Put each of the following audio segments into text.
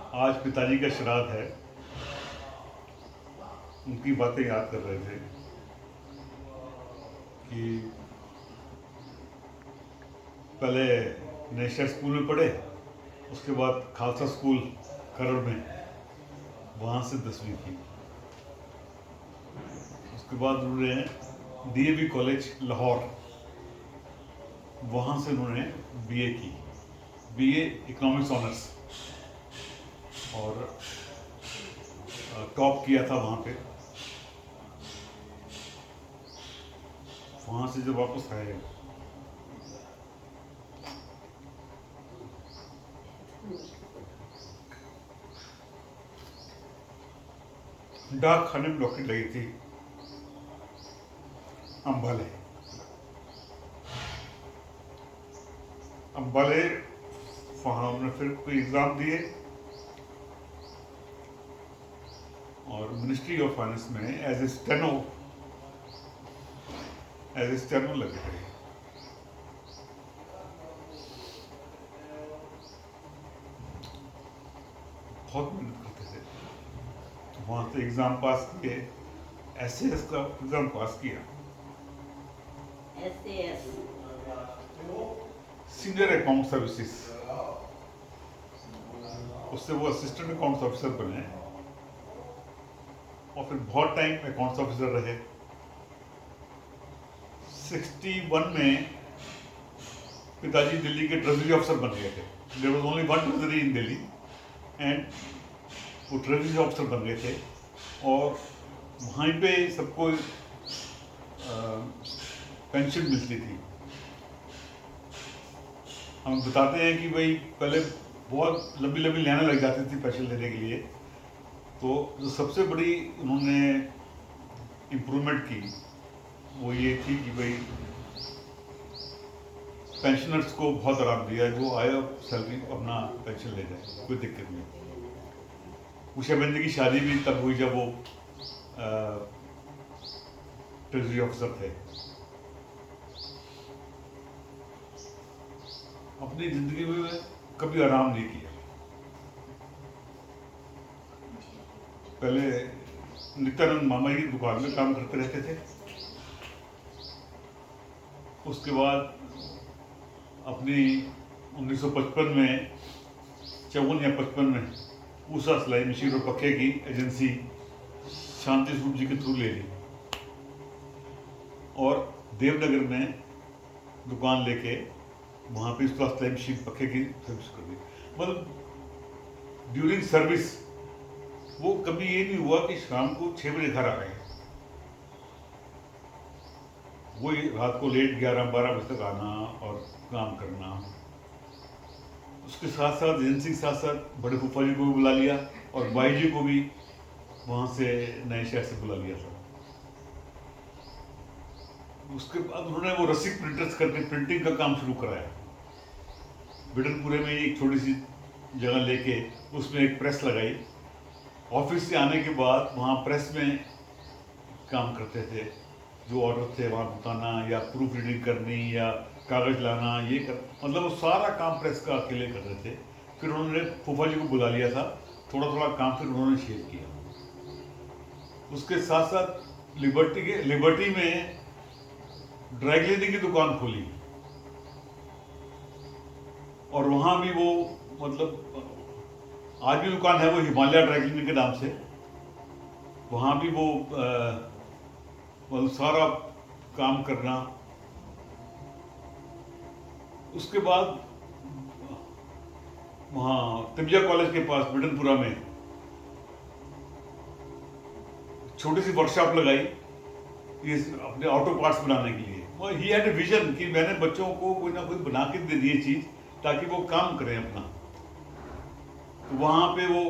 आज पिताजी का श्राद्ध है, उनकी बातें याद कर रहे थे कि पहले नेशनल स्कूल में पढ़े, उसके बाद खालसा स्कूल खरड़ में, वहाँ से 10वीं की। उसके बाद उन्होंने DAV कॉलेज लाहौर, वहाँ से उन्होंने BA की, BA इकोनॉमिक्स ऑनर्स, और टॉप किया था वहाँ पे। वहाँ से जब वापस आए, डाक खाने में नौकरी लगी थी अम्बाले। वहाँ उन्होंने फिर कोई एग्ज़ाम दिए और मिनिस्ट्री ऑफ फाइनेंस में एज ए स्टेनो लगे रहे। बहुत मेहनत करते थे। वहाँ से एग्ज़ाम पास किए, SAS का एग्ज़ाम पास किया, SAS सीनियर अकाउंट सर्विसेज, उससे वो असिस्टेंट अकाउंट्स ऑफिसर बने और फिर बहुत टाइम अकाउंट्स ऑफिसर रहे। 61 में पिताजी दिल्ली के ट्रेजरी ऑफिसर बन गए थे। There was only one treasury in Delhi and वो ट्रेजरी ऑफिसर बन गए थे और वहीं पे सबको पेंशन मिलती थी। हम बताते हैं कि भाई पहले बहुत लंबी लंबी लाइनें लग जाती थी पेंशन लेने के लिए, तो जो सबसे बड़ी उन्होंने इम्प्रूवमेंट की वो ये थी कि भाई पेंशनर्स को बहुत आराम दिया, जो आया सैलरी अपना पेंशन ले जाए, कोई दिक्कत नहीं। उषा बंदी की शादी भी तब हुई जब वो ट्रेजरी ऑफिसर थे। अपनी जिंदगी में कभी आराम नहीं किया। पहले नित्यानंद मामा की दुकान में काम करते रहते थे, उसके बाद अपनी 1955 में 54 या 55 में ऊषा सिलाई मशीन और पक्के की एजेंसी शांति स्वरूप जी के थ्रू ले ली और देवनगर में दुकान लेके वहाँ पे उसका सिलाई मशीन पक्के की सर्विस कर दी। मतलब ड्यूरिंग सर्विस वो कभी ये नहीं हुआ कि शाम को 6 बजे घर आ गए, वही रात को लेट 11-12 बजे तक आना और काम करना। उसके साथ साथ एजेंसी के साथ साथ बड़े फूफा जी को भी बुला लिया और बाई जी को भी वहाँ से नए शहर से बुला लिया था। उसके बाद उन्होंने वो रसिक प्रिंटर्स करके प्रिंटिंग का काम शुरू कराया। बिडनपुरे में एक छोटी सी जगह लेके उसमें एक प्रेस लगाई। ऑफिस से आने के बाद वहाँ प्रेस में काम करते थे, जो ऑर्डर थे वहाँ बताना या प्रूफ रीडिंग करनी या कागज़ लाना, ये कर, मतलब वो सारा काम प्रेस का अकेले कर रहे थे। फिर उन्होंने फूफा जी को बुला लिया था, थोड़ा थोड़ा काम फिर उन्होंने शेयर किया। उसके साथ साथ लिबर्टी में ड्राई क्लीनिंग की दुकान खोली और वहाँ भी वो मतलब आज भी दुकान है वो हिमालय ड्राई क्लीनिंग के नाम से। वहाँ भी वो मतलब सारा काम करना। उसके बाद वहाँ तिब्जा कॉलेज के पास बिडनपुरा में छोटी सी वर्कशॉप लगाई ये अपने ऑटो पार्ट्स बनाने के लिए। वो ही हैड ए विजन कि मैंने बच्चों को कोई ना कोई बना के दे दिए चीज़ ताकि वो काम करें अपना। तो वहाँ पे वो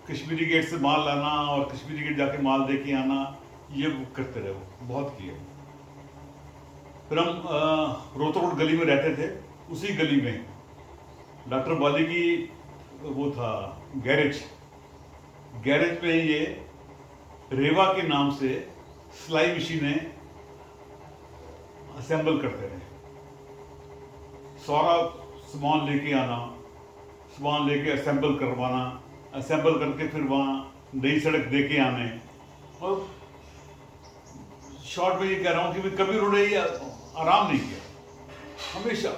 कश्मीरी गेट से माल लाना और कश्मीरी गेट जाके माल दे के आना, ये करते रहे, वो बहुत किए। फिर हम रोड गली में रहते थे, उसी गली में डॉक्टर बाली की वो था गैरेज में ये रेवा के नाम से सिलाई मशीनें असेंबल करते रहे। सारा सामान लेके आना, वहाँ लेके असेंबल करवाना, असेंबल करके फिर वहाँ नई सड़क दे के आने। और शॉर्ट में ये कह रहा हूँ कि कभी उन्होंने ये आराम नहीं किया, हमेशा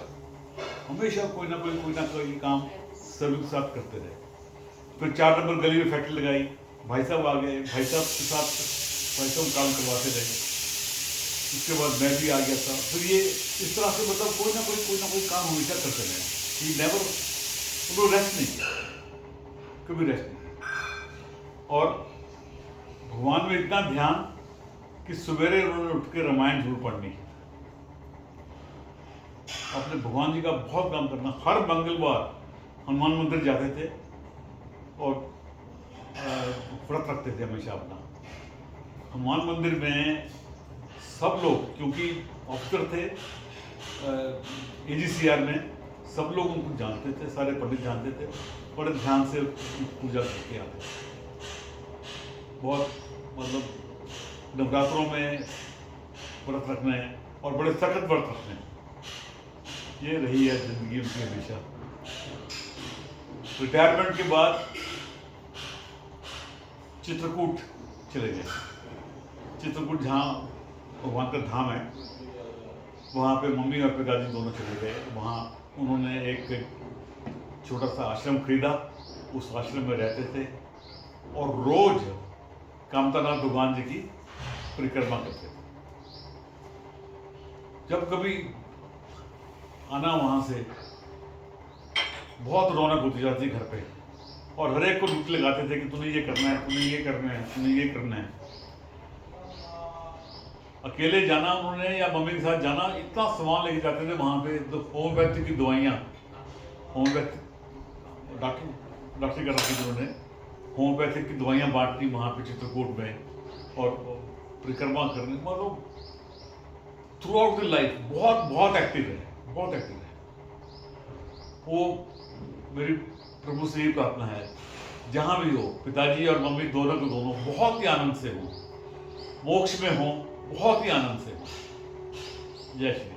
हमेशा कोई ना कोई काम सभी के साथ करते रहे। फिर 4 नंबर गली में फैक्ट्री लगाई, भाई साहब आ गए, भाई साहब के साथ भाई साहब काम करवाते रहे। उसके बाद मैं भी आ गया था। फिर ये इस तरह से मतलब कोई ना कोई काम हमेशा करते रहे। ही नेवर, उन्होंने रेस्ट नहीं किया, कभी रेस्ट नहीं किया। और भगवान में इतना ध्यान कि सवेरे उन्होंने उठ के रामायण जरूर पढ़नी, अपने भगवान जी का बहुत काम करना। हर मंगलवार हनुमान मंदिर जाते थे और व्रत रखते थे हमेशा अपना। हनुमान मंदिर में सब लोग, क्योंकि ऑफिसर थे AGCR में, सब लोग उनको जानते थे, सारे पंडित जानते थे, बड़े ध्यान से पूजा करके आते थे। बहुत मतलब नवरात्रों में व्रत रखने और बड़े सख्त व्रत रखने, ये रही है जिंदगी उनकी हमेशा। रिटायरमेंट के बाद चित्रकूट चले गए। चित्रकूट जहाँ भगवान का धाम है, वहाँ पे मम्मी और पिताजी दोनों चले गए। वहाँ उन्होंने एक छोटा सा आश्रम खरीदा, उस आश्रम में रहते थे और रोज कामतानाथ भगवान जी की परिक्रमा करते थे। जब कभी आना वहाँ से बहुत रौनक होती जाती घर पे, और हर एक को ड्यूटी लगाते थे कि तूने ये करना है, तूने ये करना है, तूने ये करना है। अकेले जाना उन्होंने या मम्मी के साथ जाना, इतना सामान लेके जाते थे वहाँ पे। तो होम्योपैथी की दवाइयाँ, होम्योपैथी डॉक्टरी कर रखी थी उन्होंने, होम्योपैथिक की दवाइयाँ बांटनी वहाँ पे चित्रकूट में और परिक्रमा करने। मतलब थ्रू आउट द लाइफ बहुत एक्टिव है, बहुत एक्टिव है वो। मेरी प्रभु से ही प्रार्थना है, जहाँ भी हो पिताजी और मम्मी दोनों के दोनों बहुत ही आनंद से हो, मोक्ष में हो, बहुत ही आनंद से हो। जय श्री